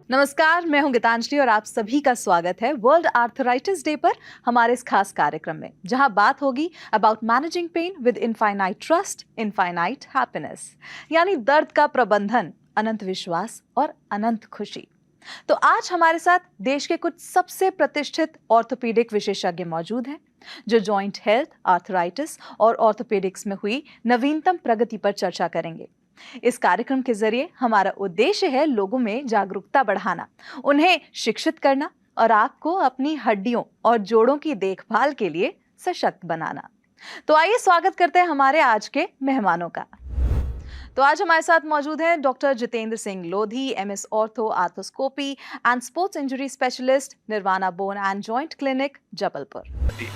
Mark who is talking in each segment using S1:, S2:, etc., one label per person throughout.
S1: नमस्कार, मैं हूं गीतांजलि और आप सभी का स्वागत है वर्ल्ड आर्थराइटिस डे पर हमारे इस खास कार्यक्रम में, जहां बात होगी about managing pain with infinite trust, infinite happiness, यानी दर्द का प्रबंधन, अनंत विश्वास और अनंत खुशी। तो आज हमारे साथ देश के कुछ सबसे प्रतिष्ठित ऑर्थोपेडिक विशेषज्ञ मौजूद हैं, जो जॉइंट हेल्थ, आर्थराइटिस और ऑर्थोपेडिक्स में हुई नवीनतम प्रगति पर चर्चा करेंगे। इस कार्यक्रम के जरिए हमारा उद्देश्य है लोगों में जागरूकता बढ़ाना, उन्हें शिक्षित करना और आपको अपनी हड्डियों और जोड़ों की देखभाल के लिए सशक्त बनाना। तो आइए स्वागत करते हैं हमारे आज के मेहमानों का। तो आज हमारे साथ मौजूद हैं doctor Jitendra Singh Lodhi, MS ortho, arthroscopy and sports injury specialist, Nirvana bone and joint clinic, Jabalpur.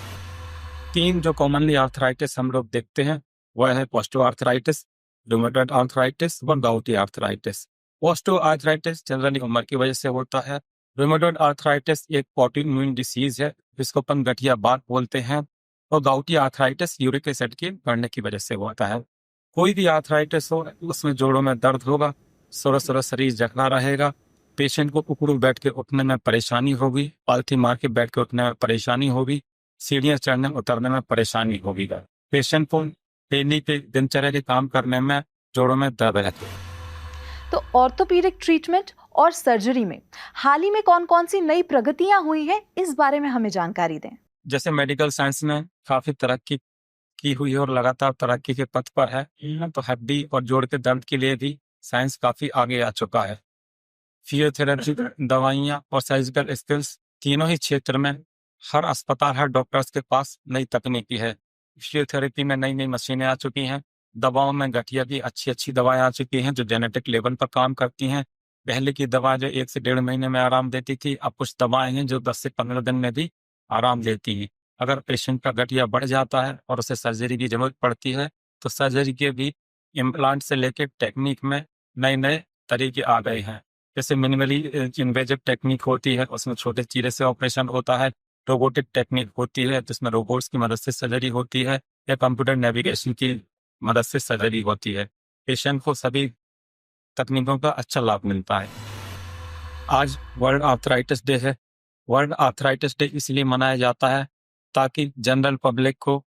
S2: तीन जो कॉमनली आर्थराइटिस हम लोग देखते हैं वह है पोस्टो आर्थराइटिस, रूमेटॉइड आर्थराइटिस और गाउटी आर्थराइटिस। पोस्टो आर्थराइटिस जनरली उम्र की वजह से होता है। रूमेटॉइड आर्थराइटिस एक ऑटोइम्यून डिसीज है जिसको अपन गठिया बात बोलते हैं, और गाउटी आर्थराइटिस यूरिक एसिड की बढ़ने की वजह से होता है। कोई भी आर्थराइटिस हो उसमें जोड़ों में दर्द होगा, सोरा शरीर जकड़ा रहेगा, पेशेंट को उकड़ू बैठ के उठने में परेशानी होगी, पालथी मार के बैठ के उठने में परेशानी होगी, सीढ़ियां चढ़ने उतरने में परेशानी होगी। पेशेंट को डेली के दिनचर्या के काम करने में जोड़ों में दर्द रहती है।
S1: तो ऑर्थोपेडिक ट्रीटमेंट और सर्जरी में हाल ही में कौन कौन सी नई प्रगतियां हुई हैं, इस बारे में हमें जानकारी दें।
S2: जैसे मेडिकल साइंस में काफी तरक्की की हुई है और लगातार तरक्की के पथ पर है, तो हड्डी और जोड़ के दर्द के लिए भी साइंस काफी आगे आ चुका है। फिजियोथेरेपी, दवाइयाँ और सर्जिकल स्किल्स, तीनों ही क्षेत्र में हर अस्पताल, हर डॉक्टर्स के पास नई तकनीकी है। फिजियोथेरेपी में नई नई मशीनें आ चुकी हैं, दवाओं में गठिया की अच्छी अच्छी दवाएं आ चुकी हैं जो जेनेटिक लेवल पर काम करती हैं। पहले की दवा जो 1 से 1.5 महीने में आराम देती थी, अब कुछ दवाएं हैं जो 10 से 15 दिन में भी आराम देती हैं। अगर पेशेंट का गठिया बढ़ जाता है और उसे सर्जरी की जरूरत पड़ती है, तो सर्जरी के भी इम्प्लांट से लेकर टेक्निक में नए नए तरीके आ गए हैं। जैसे मिनिमली इन्वेजिव टेक्निक होती है, उसमें छोटे चीरे से ऑपरेशन होता है। रोबोटिक टेक्निक होती है जिसमें रोबोट्स की मदद से सर्जरी होती है, या कंप्यूटर नेविगेशन की मदद से सर्जरी होती है। पेशेंट को सभी तकनीकों का अच्छा लाभ मिलता है। आज वर्ल्ड आर्थराइटिस डे है। वर्ल्ड आर्थराइटिस डे इसलिए मनाया जाता है ताकि जनरल पब्लिक को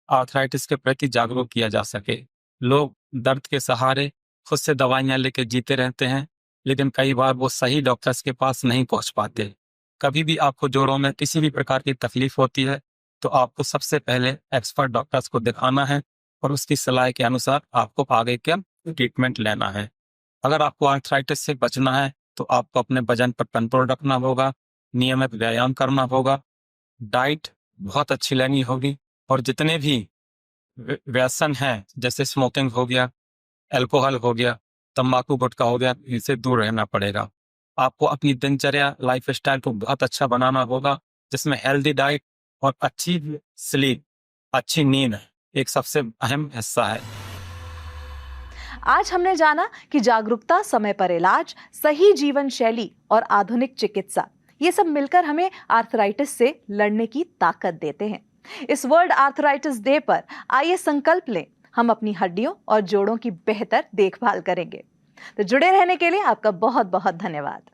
S2: आर्थराइटिस के प्रति जागरूक किया जा सके। लोग दर्द के सहारे खुद से दवाइयां लेकर जीते रहते हैं, लेकिन कई बार वो सही डॉक्टर्स के पास नहीं पहुंच पाते। कभी भी आपको जोड़ों में किसी भी प्रकार की तकलीफ होती है तो आपको सबसे पहले एक्सपर्ट डॉक्टर्स को दिखाना है और उसकी सलाह के अनुसार आपको आगे का ट्रीटमेंट लेना है। अगर आपको आर्थराइटिस से बचना है तो आपको अपने वजन पर कंट्रोल रखना होगा, नियमित व्यायाम करना होगा, डाइट बहुत अच्छी लेनी होगी, और जितने भी व्यसन हैं जैसे स्मोकिंग हो गया, अल्कोहल हो गया, तंबाकू गुटखा हो गया, इनसे दूर रहना पड़ेगा। आपको अपनी दिनचर्या, लाइफस्टाइल को बहुत अच्छा बनाना होगा, जिसमें हेल्दी डाइट और अच्छी स्लीप, अच्छी नींद एक सबसे अहम हिस्सा है।
S1: आज हमने जाना कि जागरूकता, समय पर इलाज, सही जीवन शैली और आधुनिक चिकित्सा, ये सब मिलकर हमें आर्थराइटिस से लड़ने की ताकत देते हैं। इस वर्ल्ड आर्थराइटिस डे पर आइए संकल्प लें, हम अपनी हड्डियों और जोड़ों की बेहतर देखभाल करेंगे। तो जुड़े रहने के लिए आपका बहुत बहुत धन्यवाद।